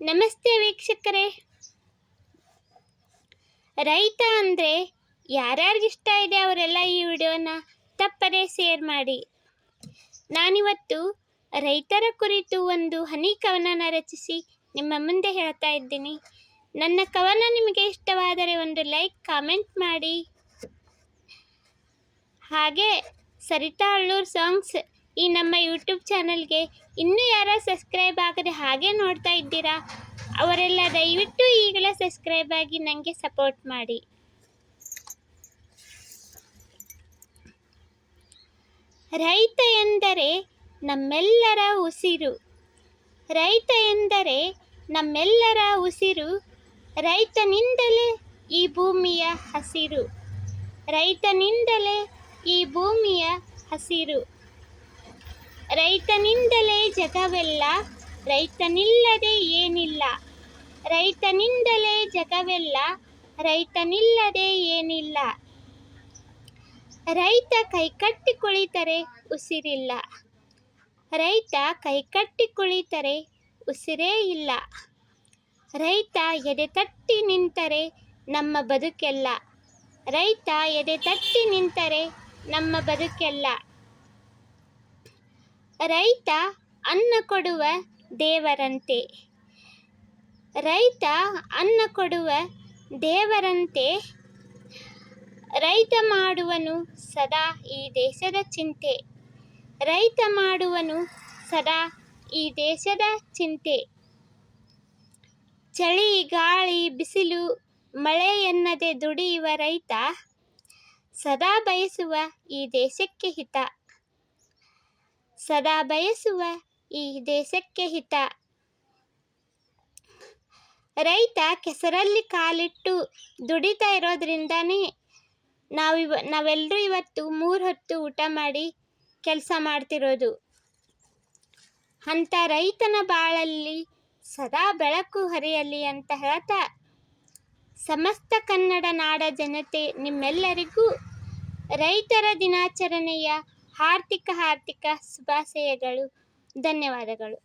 ನಮಸ್ತೆ ವೀಕ್ಷಕರೇ. ರೈತ ಅಂದರೆ ಯಾರ್ಯಾರಿಗಿಷ್ಟ ಇದೆ ಅವರೆಲ್ಲ ಈ ವಿಡಿಯೋನ ತಪ್ಪದೇ ಶೇರ್ ಮಾಡಿ. ನಾನಿವತ್ತು ರೈತರ ಕುರಿತು ಒಂದು ಹನಿ ಕವನನ ರಚಿಸಿ ನಿಮ್ಮ ಮುಂದೆ ಹೇಳ್ತಾ ಇದ್ದೀನಿ. ನನ್ನ ಕವನ ನಿಮಗೆ ಇಷ್ಟವಾದರೆ ಒಂದು ಲೈಕ್ ಕಾಮೆಂಟ್ ಮಾಡಿ. ಹಾಗೆ ಸರಿತಾ ಅಳ್ಳೂರ್ ಸಾಂಗ್ಸ್ ಈ ನಮ್ಮ ಯೂಟ್ಯೂಬ್ ಚಾನಲ್ಗೆ ಇನ್ನೂ ಯಾರು ಸಬ್ಸ್ಕ್ರೈಬ್ ಆಗದೆ ಹಾಗೆ ನೋಡ್ತಾ ಇದ್ದೀರಾ, ಅವರೆಲ್ಲ ದಯವಿಟ್ಟು ಈಗಲೇ ಸಬ್ಸ್ಕ್ರೈಬ್ ಆಗಿ ನನಗೆ ಸಪೋರ್ಟ್ ಮಾಡಿ. ರೈತ ಎಂದರೆ ನಮ್ಮೆಲ್ಲರ ಉಸಿರು, ರೈತ ಎಂದರೆ ನಮ್ಮೆಲ್ಲರ ಉಸಿರು, ರೈತನಿಂದಲೇ ಈ ಭೂಮಿಯ ಹಸಿರು, ರೈತನಿಂದಲೇ ಈ ಭೂಮಿಯ ಹಸಿರು, ರೈತನಿಂದಲೇ ಜಗವೆಲ್ಲ, ರೈತನಿಲ್ಲದೆ ಏನಿಲ್ಲ, ರೈತನಿಂದಲೇ ಜಗವೆಲ್ಲ, ರೈತನಿಲ್ಲದೆ ಏನಿಲ್ಲ. ರೈತ ಕೈಕಟ್ಟಿ ಕುಳಿತರೆ ಉಸಿರಿಲ್ಲ, ರೈತ ಕೈಕಟ್ಟಿ ಕುಳಿತರೆ ಉಸಿರೇ ಇಲ್ಲ, ರೈತ ಎದೆ ತಟ್ಟಿ ನಿಂತರೆ ನಮ್ಮ ಬದುಕೆಲ್ಲ, ರೈತ ಎದೆ ತಟ್ಟಿ ನಿಂತರೆ ನಮ್ಮ ಬದುಕೆಲ್ಲ. ರೈತ ಅನ್ನ ಕೊಡುವ ದೇವರಂತೆ, ರೈತ ಅನ್ನ ಕೊಡುವ ದೇವರಂತೆ, ರೈತ ಮಾಡುವನು ಸದಾ ಈ ದೇಶದ ಚಿಂತೆ, ರೈತ ಮಾಡುವನು ಸದಾ ಈ ದೇಶದ ಚಿಂತೆ. ಚಳಿ ಗಾಳಿ ಬಿಸಿಲು ಮಳೆ ಎನ್ನದೆ ದುಡಿಯುವ ರೈತ ಸದಾ ಬಯಸುವ ಈ ದೇಶಕ್ಕೆ ಹಿತ, ಸದಾ ಬಯಸುವ ಈ ದೇಶಕ್ಕೆ ಹಿತ. ರೈತ ಕೆಸರಲ್ಲಿ ಕಾಲಿಟ್ಟು ದುಡಿತಾ ಇರೋದ್ರಿಂದಾನೇ ನಾವೆಲ್ಲರೂ ಇವತ್ತು 3 ಹೊತ್ತು ಊಟ ಮಾಡಿ ಕೆಲಸ ಮಾಡ್ತಿರೋದು. ಅಂಥ ರೈತನ ಬಾಳಲ್ಲಿ ಸದಾ ಬೆಳಕು ಹರಿಯಲಿ ಅಂತ ಹೇಳ್ತಾ, ಸಮಸ್ತ ಕನ್ನಡ ನಾಡ ಜನತೆ ನಿಮ್ಮೆಲ್ಲರಿಗೂ ರೈತರ ದಿನಾಚರಣೆಯ ಹಾರ್ದಿಕ ಶುಭಾಶಯಗಳು. ಧನ್ಯವಾದಗಳು.